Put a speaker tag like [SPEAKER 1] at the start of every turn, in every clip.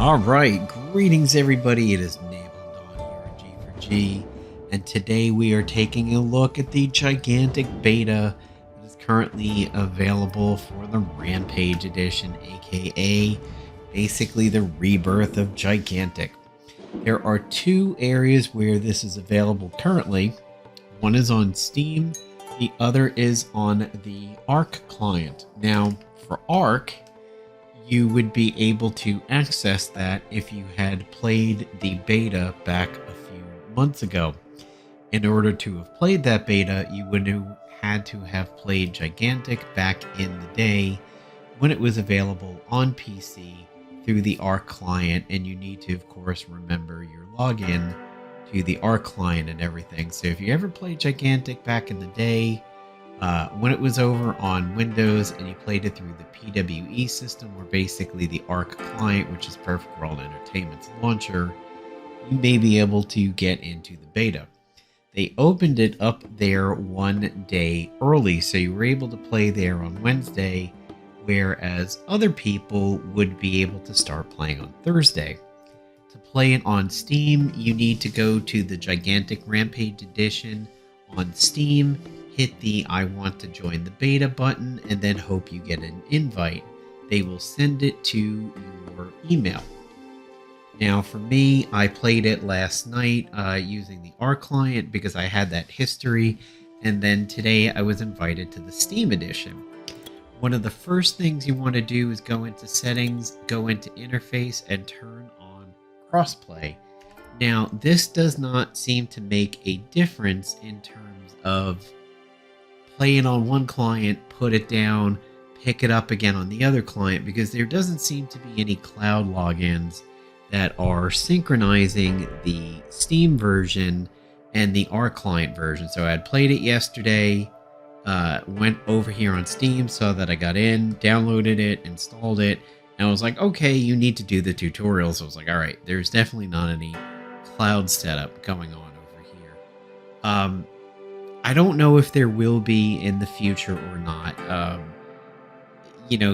[SPEAKER 1] All right, greetings everybody. It is Nabal Dawn here at G4G, and today we are taking a look at the gigantic beta that is currently available for the Rampage edition, aka basically the rebirth of Gigantic. There are two areas where this is available currently. One is on Steam, the other is on the Arc client. Now, for Arc, you would be able to access that if you had played the beta back a few months ago. In order to have played that beta, you would have had to have played Gigantic back in the day when it was available on PC through the Arc client, and you need to, of course, remember your login to the Arc client and everything. So if you ever played Gigantic back in the day, when it was over on Windows and you played it through the PWE system, or basically the Arc client, which is Perfect World Entertainment's launcher, you may be able to get into the beta. They opened it up there one day early, so you were able to play there on Wednesday, whereas other people would be able to start playing on Thursday. To play it on Steam, you need to go to the Gigantic-Rampage edition on Steam, hit the I want to join the beta button, and then hope you get an invite. They will send it to your email. Now for me, I played it last night using the Arc client because I had that history, and then today I was invited to the Steam edition. One of the first things you want to do is go into settings, go into interface, and turn on crossplay. Now this does not seem to make a difference in terms of play it on one client, put it down, pick it up again on the other client, because there doesn't seem to be any cloud logins that are synchronizing the Steam version and the Arc client version. So I had played it yesterday, went over here on Steam, saw that I got in, downloaded it, installed it, and I was like, okay, you need to do the tutorial. So I was like, all right, there's definitely not any cloud setup going on over here. I don't know if there will be in the future or not.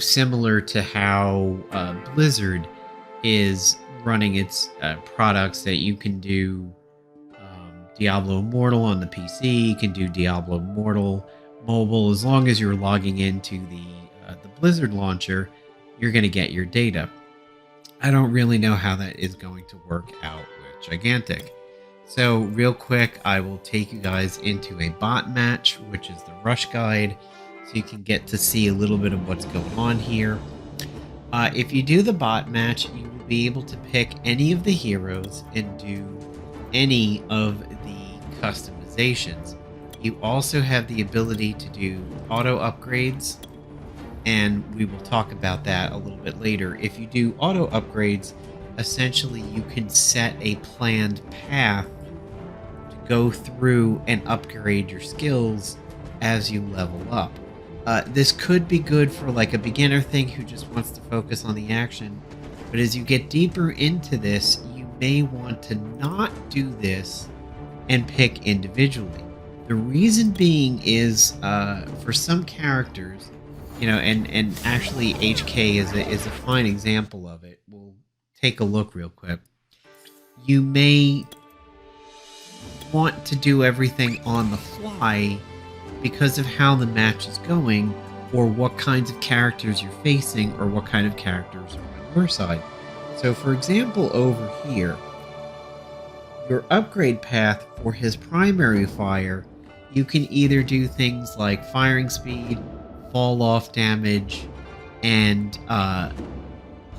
[SPEAKER 1] Similar to how Blizzard is running its products, that you can do Diablo Immortal on the PC, you can do Diablo Immortal mobile. As long as you're logging into the Blizzard launcher, you're going to get your data. I don't really know how that is going to work out with Gigantic. So real quick, I will take you guys into a bot match, which is the rush guide, so you can get to see a little bit of what's going on here. If you do the bot match, you will be able to pick any of the heroes and do any of the customizations. You also have the ability to do auto upgrades, and we will talk about that a little bit later. If you do auto upgrades, essentially you can set a planned path go through and upgrade your skills as you level up. This could be good for like a beginner thing who just wants to focus on the action, but as you get deeper into this, you may want to not do this and pick individually. The reason being is for some characters, and actually HK is a fine example of it. We'll take a look real quick. You may want to do everything on the fly because of how the match is going, or what kinds of characters you're facing, or what kind of characters are on your side. So for example, over here, your upgrade path for his primary fire, you can either do things like firing speed, fall off damage, and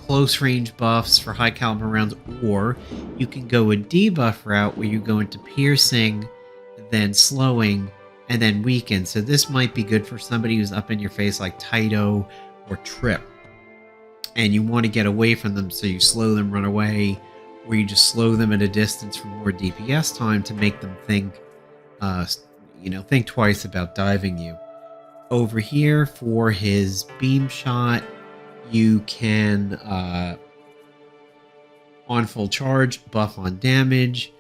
[SPEAKER 1] close range buffs for high caliber rounds, or you can go a debuff route where you go into piercing, then slowing, and then weaken. So this might be good for somebody who's up in your face like Taito or Trip, and you want to get away from them, so you slow them, run away, or you just slow them at a distance for more DPS time to make them think twice about diving you. Over here for his beam shot, you can on full charge, buff on damage,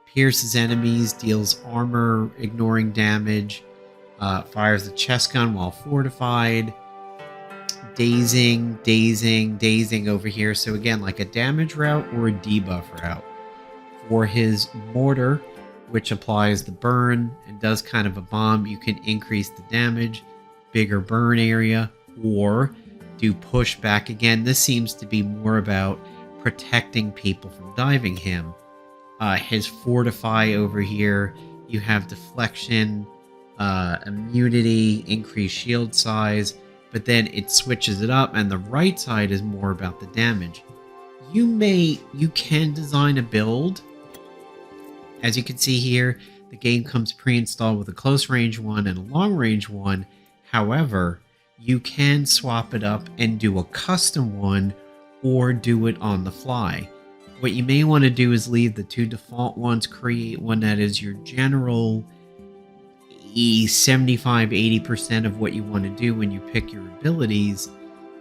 [SPEAKER 1] pierces enemies, deals armor, ignoring damage, fires a chest gun while fortified, dazing over here. So again, like a damage route or a debuff route. For his mortar, which applies the burn and does kind of a bomb, you can increase the damage, bigger burn area, or do pushback. Again, this seems to be more about protecting people from diving him. His fortify over here, you have deflection, immunity, increased shield size, but then it switches it up, and the right side is more about the damage. You can design a build. As you can see here, the game comes pre-installed with a close range one and a long range one. However, you can swap it up and do a custom one or do it on the fly. What you may want to do is leave the 2 default ones, create one that is your general 75-80% of what you want to do when you pick your abilities,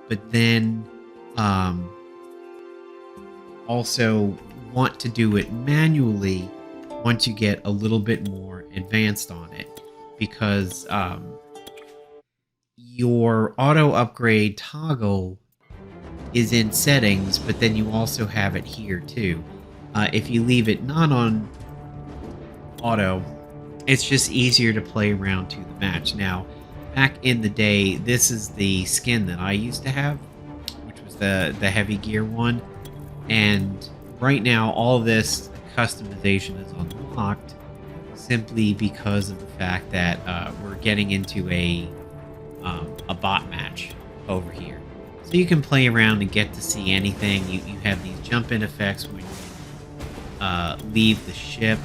[SPEAKER 1] but then also want to do it manually once you get a little bit more advanced on it, because your auto upgrade toggle is in settings, but then you also have it here too. If you leave it not on auto, it's just easier to play around to the match. Now, back in the day, this is the skin that I used to have, which was the heavy gear one, and right now all this customization is unlocked simply because of the fact that we're getting into a bot match over here. So you can play around and get to see anything. You have these jump-in effects when you leave the ship.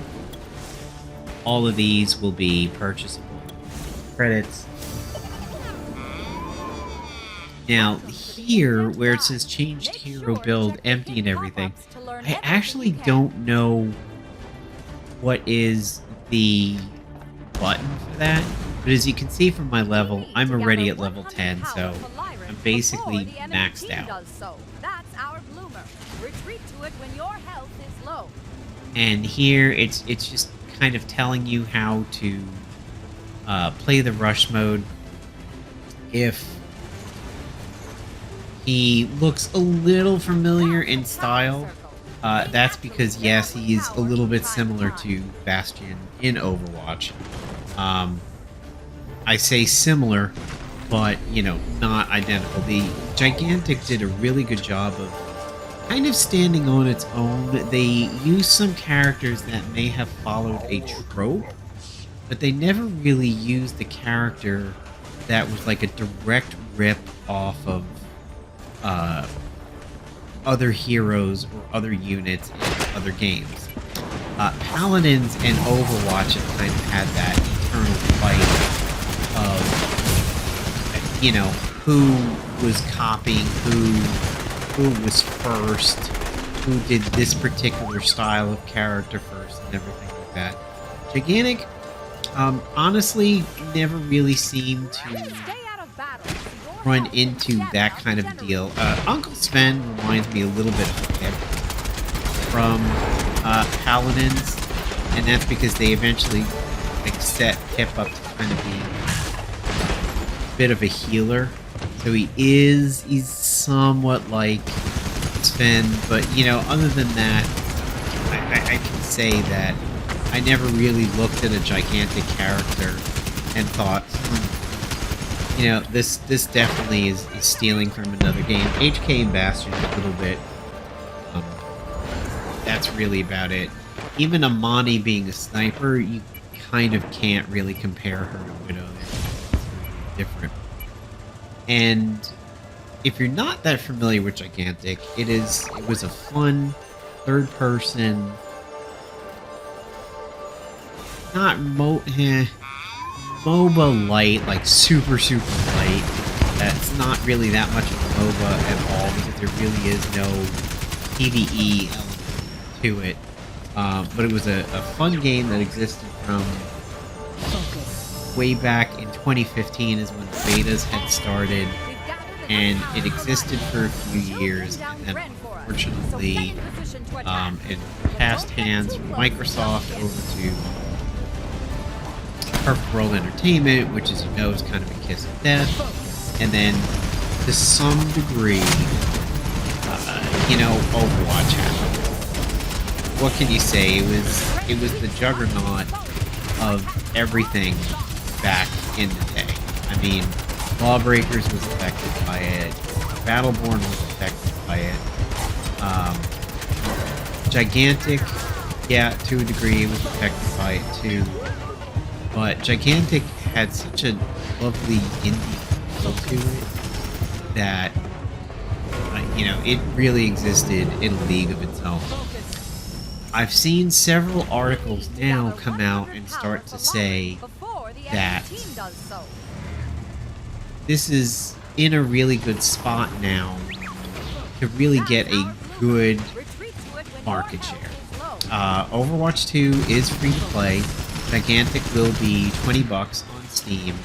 [SPEAKER 1] All of these will be purchasable credits. Now here, where it says changed hero build, empty and everything, I actually don't know what is the button for that, but as you can see from my level, I'm already at level 10, so I'm basically maxed out. And here, it's just kind of telling you how to play the rush mode. If he looks a little familiar in style, that's because, yes, he's a little bit similar to Bastion in Overwatch. I say similar, but, you know, not identical. The Gigantic did a really good job of kind of standing on its own. They used some characters that may have followed a trope, but they never really used the character that was like a direct rip off of other heroes or other units in other games. Paladins and Overwatch have kind of had that eternal fight of, you know, who was copying who was first, who did this particular style of character first, and everything like that. Gigantic, honestly, never really seemed to run into that kind of deal. Uncle Sven reminds me a little bit of Pip from Paladins, and that's because they eventually set Pip up to kind of be a bit of a healer. So he's somewhat like Sven, but, you know, other than that, I can say that I never really looked at a Gigantic character and thought, you know, this definitely is stealing from another game. HK and Bastion a little bit. That's really about it. Even Amani being a sniper, you kind of can't really compare her to Widow. They're different. And if you're not that familiar with Gigantic, it was a fun third-person, not MOBA light, like super light. That's not really that much of a MOBA at all, because there really is no PvE element to it. But it was a fun game that existed from way back in 2015 is when the betas had started, and it existed for a few years, and then unfortunately it passed hands from Microsoft over to Perfect World Entertainment, which, as you know, is kind of a kiss of death. And then to some degree, Overwatch happened. What can you say? It was the juggernaut of everything back in the day. I mean, Lawbreakers was affected by it. Battleborn was affected by it. Gigantic, yeah, to a degree, it was affected by it too. But Gigantic had such a lovely indie feel to it that, it really existed in a league of its own. I've seen several articles now come out and start to say that this is in a really good spot now to really get a good market share. Overwatch 2 is free to play. Gigantic will be $20 on Steam,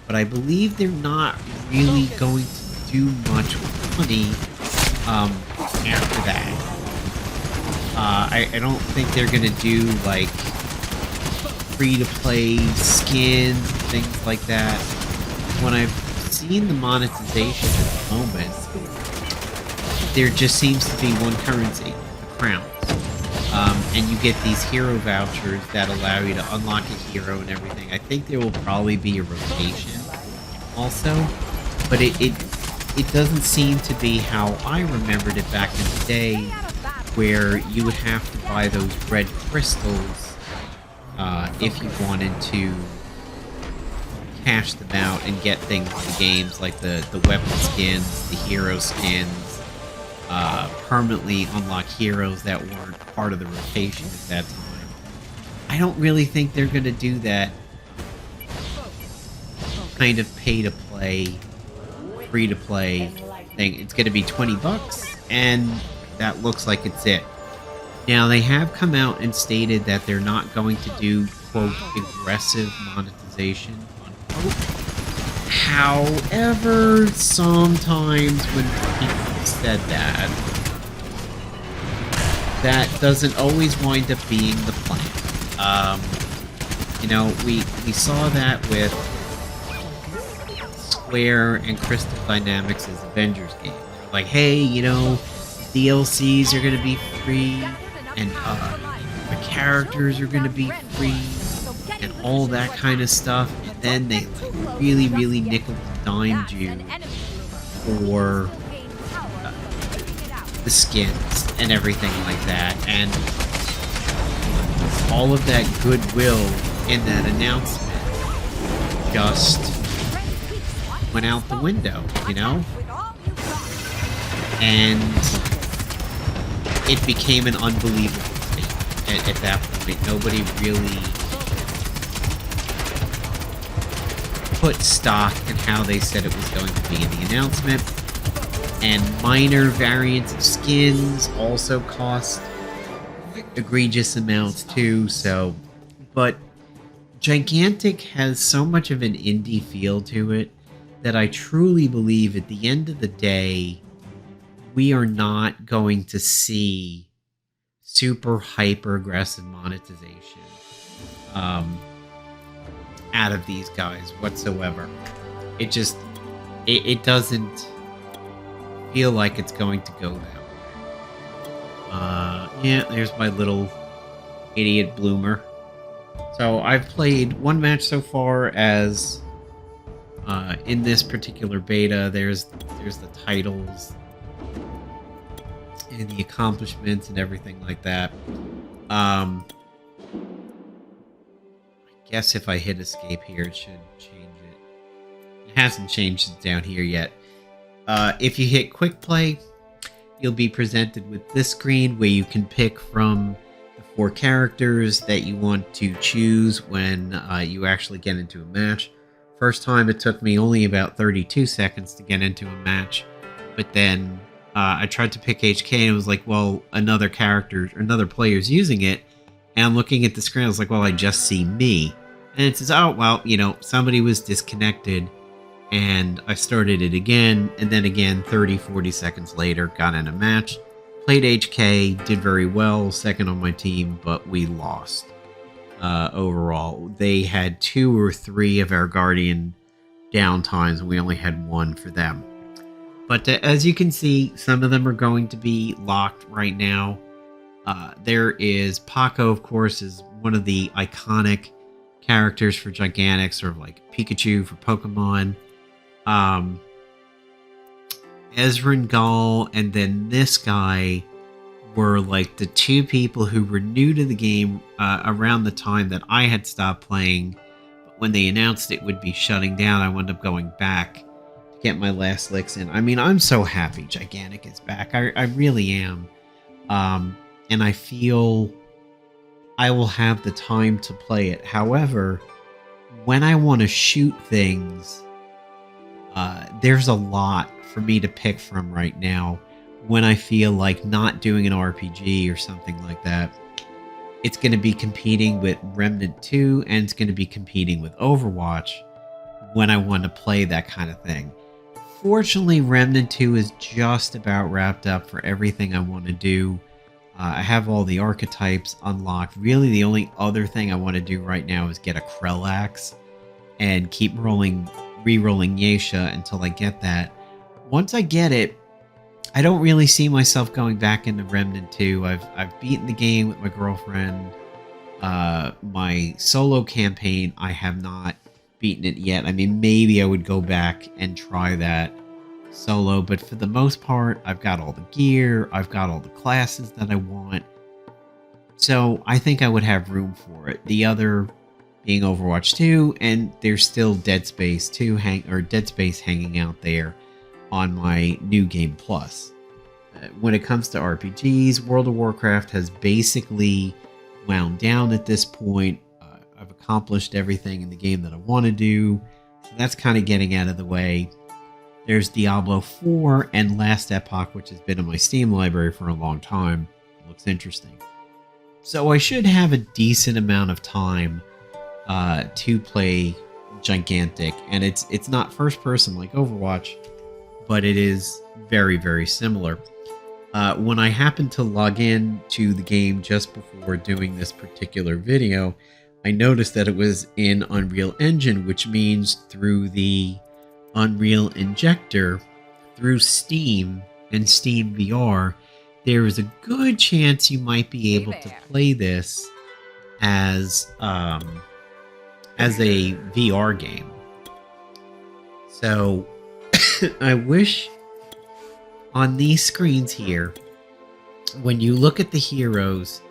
[SPEAKER 1] but I believe they're not really going to do much money after that. I don't think they're going to do like free-to-play skins, things like that. When I've seen the monetization at the moment, there just seems to be one currency, the crowns. And you get these hero vouchers that allow you to unlock a hero and everything. I think there will probably be a rotation also, but it doesn't seem to be how I remembered it back in the day, where you would have to buy those red crystals if you wanted to cash them out and get things in the games, like the weapon skins, the hero skins, permanently unlock heroes that weren't part of the rotation at that time. I don't really think they're going to do that kind of pay-to-play, free-to-play thing. It's going to be $20, and that looks like it's it. Now, they have come out and stated that they're not going to do, quote, aggressive monetization, unquote. However, sometimes when people said that, that doesn't always wind up being the plan. We saw that with Square and Crystal Dynamics' Avengers game. They're like, hey, DLCs are going to be free, and the characters are going to be free, and all that kind of stuff. And then they really, really nickel and dimed you for the skins and everything like that. And all of that goodwill in that announcement just went out the window, And it became an unbelievable thing at that point. Nobody really put stock in how they said it was going to be in the announcement. And minor variants of skins also cost egregious amounts too, but Gigantic has so much of an indie feel to it that I truly believe at the end of the day, we are not going to see super hyper aggressive monetization out of these guys whatsoever. It doesn't feel like it's going to go that way. Yeah, there's my little idiot bloomer. So I've played one match so far as in this particular beta. There's the titles and the accomplishments and everything like that. I guess if I hit escape here, it should change it. It hasn't changed it down here yet. If you hit quick play, you'll be presented with this screen where you can pick from the 4 characters that you want to choose when you actually get into a match. First time it took me only about 32 seconds to get into a match, but then I tried to pick HK and it was like, well, another player's using it, and I'm looking at the screen, I was like, well, I just see me. And it says, oh, well, somebody was disconnected, and I started it again, and then again, 30, 40 seconds later, got in a match, played HK, did very well, second on my team, but we lost overall. They had 2 or 3 of our Guardian downtimes, and we only had 1 for them. But as you can see, some of them are going to be locked right now. There is Paco, of course, is one of the iconic characters for Gigantic, sort of like Pikachu for Pokemon. Ezreal and then this guy were like the two people who were new to the game around the time that I had stopped playing. But when they announced it would be shutting down, I wound up going back to get my last licks in. I mean, I'm so happy Gigantic is back. I really am. And I feel I will have the time to play it. However, when I want to shoot things, there's a lot for me to pick from right now. When I feel like not doing an RPG or something like that, it's going to be competing with Remnant 2 and it's going to be competing with Overwatch when I want to play that kind of thing. Fortunately, Remnant 2 is just about wrapped up for everything I want to do. I have all the archetypes unlocked. Really, the only other thing I want to do right now is get a Krellax and keep re-rolling Yasha until I get that. Once I get it, I don't really see myself going back into Remnant 2. I've beaten the game with my girlfriend. My solo campaign, I have not beaten it yet. I mean, maybe I would go back and try that solo, but for the most part, I've got all the gear. I've got all the classes that I want. So I think I would have room for it. The other being Overwatch 2, and there's still Dead Space 2 Dead Space hanging out there on my New Game Plus. When it comes to RPGs, World of Warcraft has basically wound down at this point. I've accomplished everything in the game that I want to do, so that's kind of getting out of the way. There's Diablo 4 and Last Epoch, which has been in my Steam library for a long time. It looks interesting. So I should have a decent amount of time to play Gigantic, and it's not first person like Overwatch, but it is very, very similar. When I happened to log in to the game just before doing this particular video, I noticed that it was in Unreal Engine, which means through the Unreal Injector, through Steam and Steam VR, there is a good chance you might be able to play this as a VR game. So I wish on these screens here, when you look at the heroes,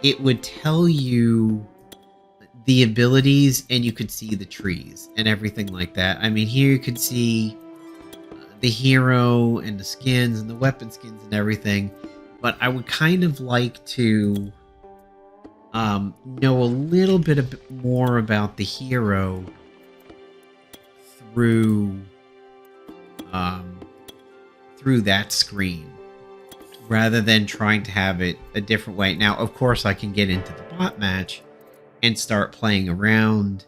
[SPEAKER 1] it would tell you the abilities and you could see the trees and everything like that. I mean, here you could see the hero and the skins and the weapon skins and everything, but I would kind of like to know a little bit more about the hero through that screen, rather than trying to have it a different way. Now, of course, I can get into the bot match and start playing around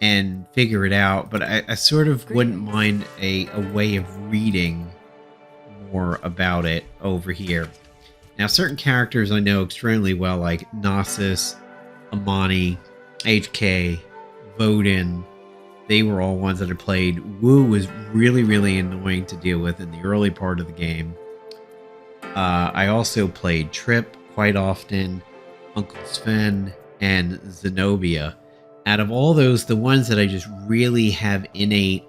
[SPEAKER 1] and figure it out, but I sort of wouldn't mind a way of reading more about it over here. Now, certain characters I know extremely well, like Nasus, Amani, HK, Vodin, they were all ones that I played. Wu was really, really annoying to deal with in the early part of the game. I also played Trip quite often, Uncle Sven, and Zenobia. Out of all those, the ones that I just really have innate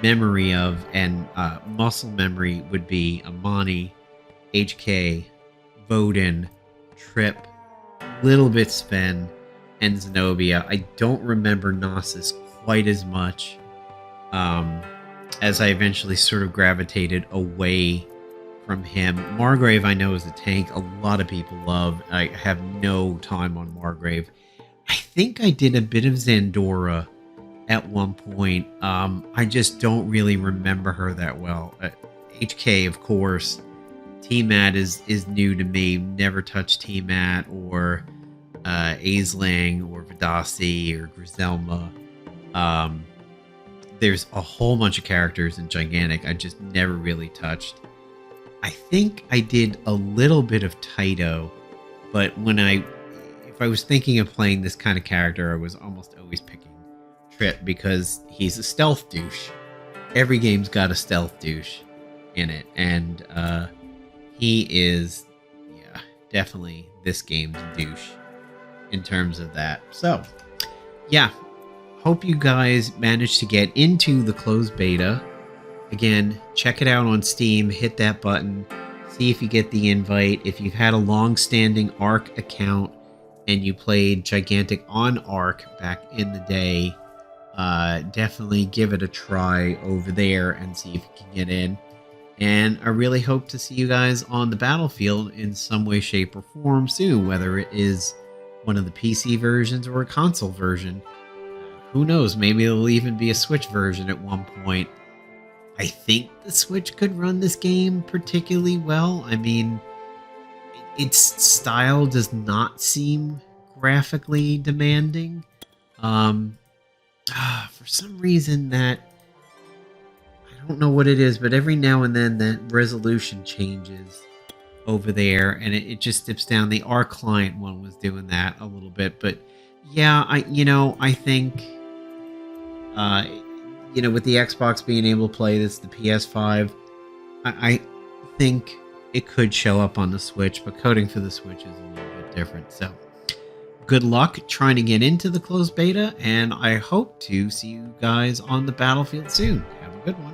[SPEAKER 1] memory of and muscle memory would be Amani, HK, Vodin, Trip, little bit Sven, and Zenobia. I don't remember Nasus quite as much, as I eventually sort of gravitated away from him. Margrave, I know, is a tank a lot of people love. I have no time on Margrave. I think I did a bit of Zandora at one point. I just don't really remember her that well. HK, of course. T-Mat is new to me. Never touched T-Mat or Aisling or Vidasi or Griselma. There's a whole bunch of characters in Gigantic I just never really touched. I think I did a little bit of Taito, but if I was thinking of playing this kind of character, I was almost always picking Trip because he's a stealth douche. Every game's got a stealth douche. in it, and he is, yeah, definitely this game's douche in terms of that. So, yeah, hope you guys managed to get into the closed beta. Again, check it out on Steam, hit that button, see if you get the invite. If you've had a long-standing Arc account and you played Gigantic on Arc back in the day, definitely give it a try over there and see if you can get in. And I really hope to see you guys on the battlefield in some way, shape, or form soon, whether it is one of the PC versions or a console version. Who knows? Maybe it'll even be a Switch version at one point. I think the Switch could run this game particularly well. I mean, its style does not seem graphically demanding. For some reason that I don't know what it is, but every now and then that resolution changes over there, and it just dips down. The R client one was doing that a little bit, but yeah, I think with the Xbox being able to play this, the PS5, I think it could show up on the Switch, but coding for the Switch is a little bit different. So good luck trying to get into the closed beta, and I hope to see you guys on the battlefield soon. Have a good one.